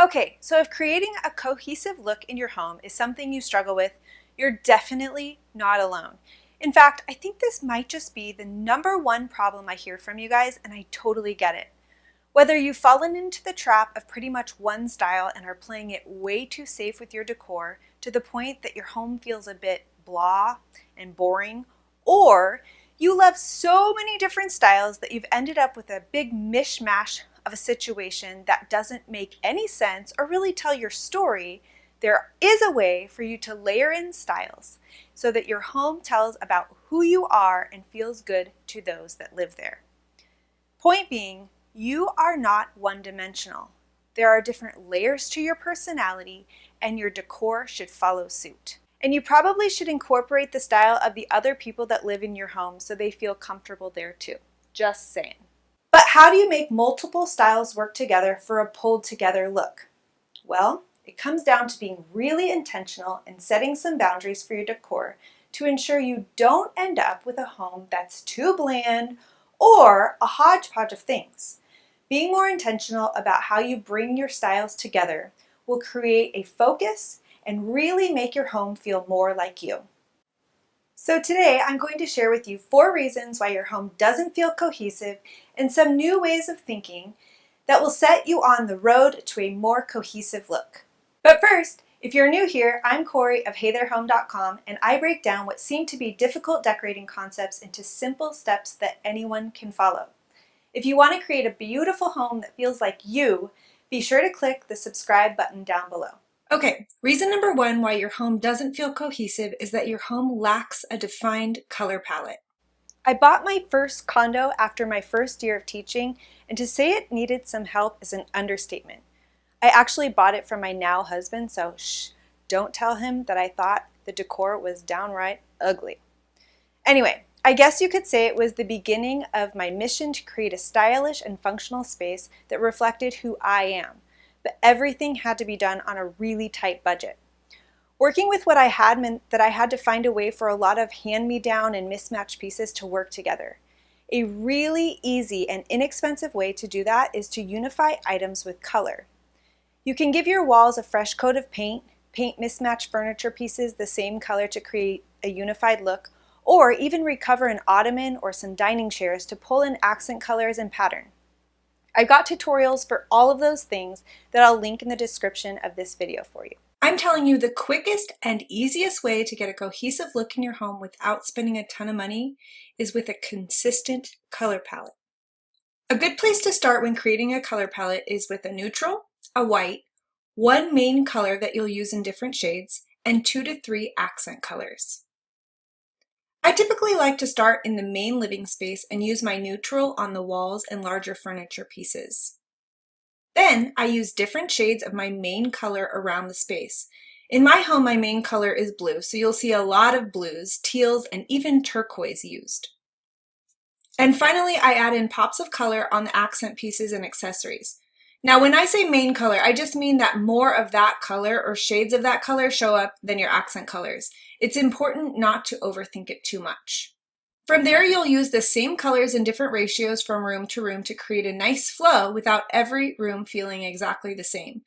Okay, so if creating a cohesive look in your home is something you struggle with, you're definitely not alone. In fact, I think this might just be the number one problem I hear from you guys, and I totally get it. Whether you've fallen into the trap of pretty much one style and are playing it way too safe with your decor to the point that your home feels a bit blah and boring, or you love so many different styles that you've ended up with a big mishmash of a situation that doesn't make any sense or really tell your story, there is a way for you to layer in styles so that your home tells about who you are and feels good to those that live there. Point being, you are not one-dimensional. There are different layers to your personality, and your decor should follow suit. And you probably should incorporate the style of the other people that live in your home so they feel comfortable there too. Just saying. But how do you make multiple styles work together for a pulled together look? Well, it comes down to being really intentional and setting some boundaries for your decor to ensure you don't end up with a home that's too bland or a hodgepodge of things. Being more intentional about how you bring your styles together will create a focus and really make your home feel more like you. So today I'm going to share with you 4 reasons why your home doesn't feel cohesive and some new ways of thinking that will set you on the road to a more cohesive look. But first, if you're new here, I'm Corey of HeyThereHome.com, and I break down what seem to be difficult decorating concepts into simple steps that anyone can follow. If you want to create a beautiful home that feels like you, be sure to click the subscribe button down below. Okay, reason number 1 why your home doesn't feel cohesive is that your home lacks a defined color palette. I bought my first condo after my first year of teaching, and to say it needed some help is an understatement. I actually bought it from my now husband, so don't tell him that I thought the decor was downright ugly. Anyway, I guess you could say it was the beginning of my mission to create a stylish and functional space that reflected who I am, but everything had to be done on a really tight budget. Working with what I had meant that I had to find a way for a lot of hand-me-down and mismatched pieces to work together. A really easy and inexpensive way to do that is to unify items with color. You can give your walls a fresh coat of paint mismatched furniture pieces the same color to create a unified look, or even recover an ottoman or some dining chairs to pull in accent colors and pattern. I've got tutorials for all of those things that I'll link in the description of this video for you. I'm telling you the quickest and easiest way to get a cohesive look in your home without spending a ton of money is with a consistent color palette. A good place to start when creating a color palette is with a neutral, a white, one main color that you'll use in different shades, and 2 to 3 accent colors. I typically like to start in the main living space and use my neutral on the walls and larger furniture pieces. Then I use different shades of my main color around the space. In my home, my main color is blue, so you'll see a lot of blues, teals, and even turquoise used. And finally, I add in pops of color on the accent pieces and accessories. Now, when I say main color, I just mean that more of that color or shades of that color show up than your accent colors. It's important not to overthink it too much. From there, you'll use the same colors in different ratios from room to create a nice flow without every room feeling exactly the same.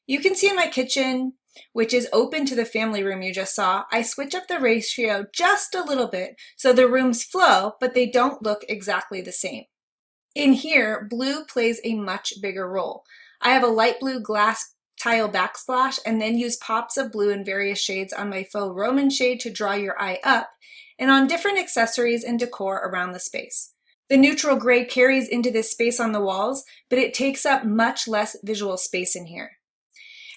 You can see in my kitchen, which is open to the family room you just saw, I switch up the ratio just a little bit so the rooms flow, but they don't look exactly the same. In here, blue plays a much bigger role. I have a light blue glass tile backsplash and then use pops of blue in various shades on my faux Roman shade to draw your eye up and on different accessories and decor around the space. The neutral gray carries into this space on the walls, but it takes up much less visual space in here.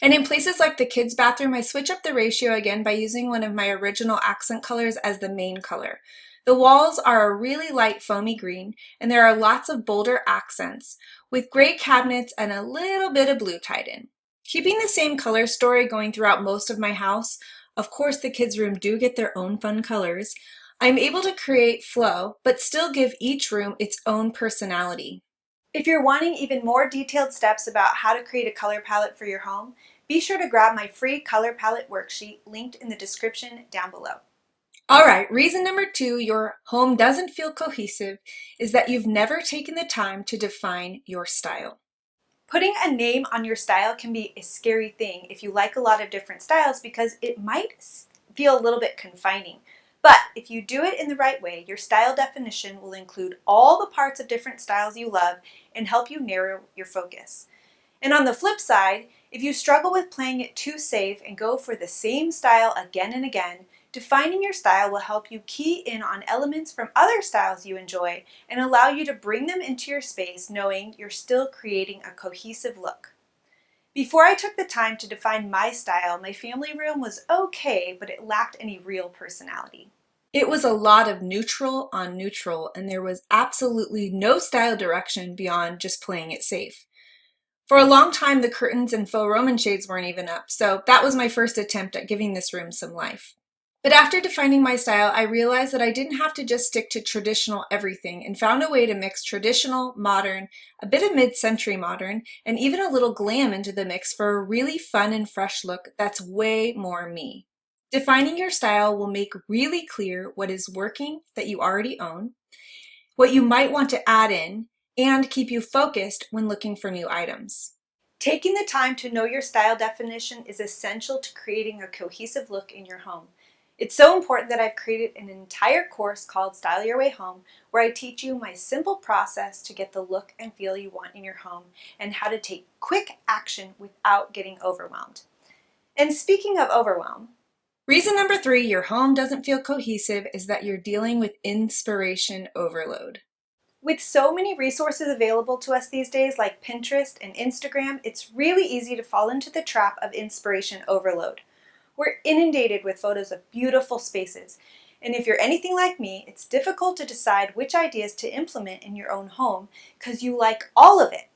And in places like the kids' bathroom, I switch up the ratio again by using one of my original accent colors as the main color. The walls are a really light foamy green, and there are lots of bolder accents, with gray cabinets and a little bit of blue tied in. Keeping the same color story going throughout most of my house, of course the kids' room do get their own fun colors, I'm able to create flow, but still give each room its own personality. If you're wanting even more detailed steps about how to create a color palette for your home, be sure to grab my free color palette worksheet linked in the description down below. All right, reason number 2 your home doesn't feel cohesive is that you've never taken the time to define your style. Putting a name on your style can be a scary thing if you like a lot of different styles because it might feel a little bit confining. But if you do it in the right way, your style definition will include all the parts of different styles you love and help you narrow your focus. And on the flip side, if you struggle with playing it too safe and go for the same style again and again, defining your style will help you key in on elements from other styles you enjoy and allow you to bring them into your space knowing you're still creating a cohesive look. Before I took the time to define my style, my family room was okay, but it lacked any real personality. It was a lot of neutral on neutral, and there was absolutely no style direction beyond just playing it safe. For a long time, the curtains and faux Roman shades weren't even up, so that was my first attempt at giving this room some life. But after defining my style, I realized that I didn't have to just stick to traditional everything and found a way to mix traditional, modern, a bit of mid-century modern, and even a little glam into the mix for a really fun and fresh look that's way more me. Defining your style will make really clear what is working that you already own, what you might want to add in, and keep you focused when looking for new items. Taking the time to know your style definition is essential to creating a cohesive look in your home. It's so important that I've created an entire course called Style Your Way Home, where I teach you my simple process to get the look and feel you want in your home and how to take quick action without getting overwhelmed. And speaking of overwhelm, Reason number 3 your home doesn't feel cohesive is that you're dealing with inspiration overload. with so many resources available to us these days like Pinterest and Instagram, it's really easy to fall into the trap of inspiration overload. We're inundated with photos of beautiful spaces, and if you're anything like me, it's difficult to decide which ideas to implement in your own home because you like all of it.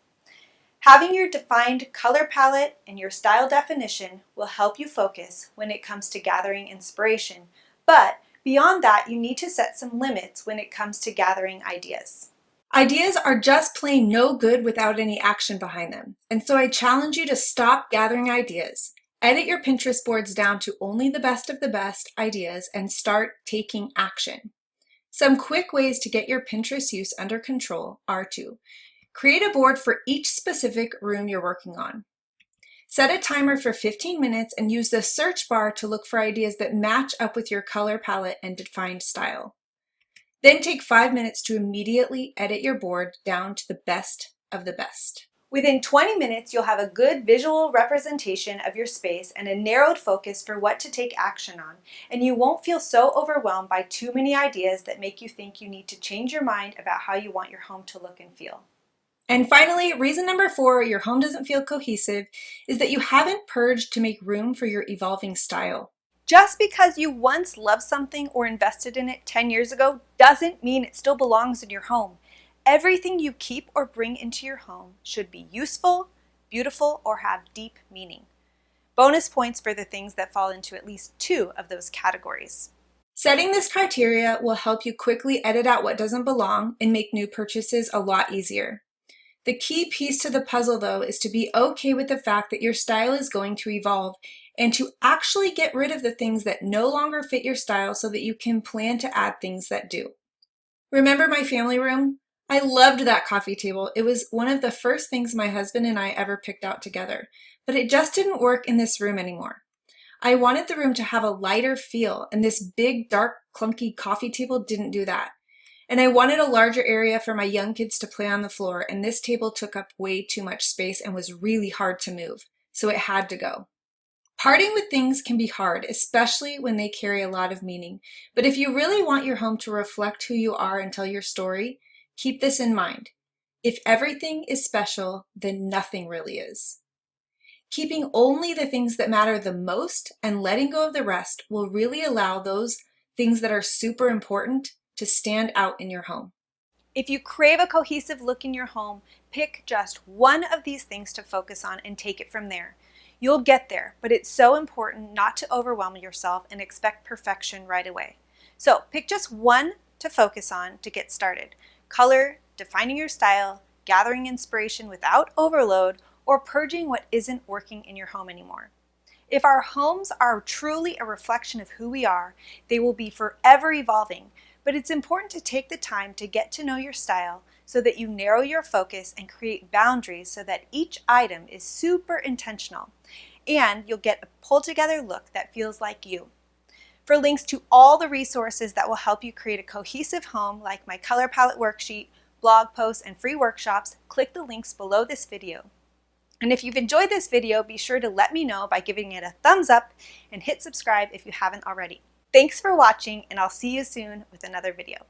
Having your defined color palette and your style definition will help you focus when it comes to gathering inspiration, but beyond that, you need to set some limits when it comes to gathering ideas. Ideas are just plain no good without any action behind them. And so I challenge you to stop gathering ideas. Edit your Pinterest boards down to only the best of the best ideas and start taking action. Some quick ways to get your Pinterest use under control are to create a board for each specific room you're working on. Set a timer for 15 minutes and use the search bar to look for ideas that match up with your color palette and defined style. Then take 5 minutes to immediately edit your board down to the best of the best. Within 20 minutes, you'll have a good visual representation of your space and a narrowed focus for what to take action on, and you won't feel so overwhelmed by too many ideas that make you think you need to change your mind about how you want your home to look and feel. And finally, reason number 4 your home doesn't feel cohesive is that you haven't purged to make room for your evolving style. Just because you once loved something or invested in it 10 years ago doesn't mean it still belongs in your home. Everything you keep or bring into your home should be useful, beautiful, or have deep meaning. Bonus points for the things that fall into at least 2 of those categories. Setting this criteria will help you quickly edit out what doesn't belong and make new purchases a lot easier. The key piece to the puzzle, though, is to be okay with the fact that your style is going to evolve and to actually get rid of the things that no longer fit your style so that you can plan to add things that do. Remember my family room? I loved that coffee table. It was one of the first things my husband and I ever picked out together, but it just didn't work in this room anymore. I wanted the room to have a lighter feel, and this big, dark, clunky coffee table didn't do that. And I wanted a larger area for my young kids to play on the floor, and this table took up way too much space and was really hard to move, so it had to go. Parting with things can be hard, especially when they carry a lot of meaning. But if you really want your home to reflect who you are and tell your story, keep this in mind. If everything is special, then nothing really is. Keeping only the things that matter the most and letting go of the rest will really allow those things that are super important to stand out in your home. If you crave a cohesive look in your home, pick just one of these things to focus on and take it from there. You'll get there, but it's so important not to overwhelm yourself and expect perfection right away. So pick just one to focus on to get started. Color, defining your style, gathering inspiration without overload, or purging what isn't working in your home anymore. If our homes are truly a reflection of who we are, they will be forever evolving, but it's important to take the time to get to know your style so that you narrow your focus and create boundaries so that each item is super intentional. And you'll get a pulled together look that feels like you. For links to all the resources that will help you create a cohesive home, like my color palette worksheet, blog posts, and free workshops, click the links below this video. And if you've enjoyed this video, be sure to let me know by giving it a thumbs up and hit subscribe if you haven't already. Thanks for watching, and I'll see you soon with another video.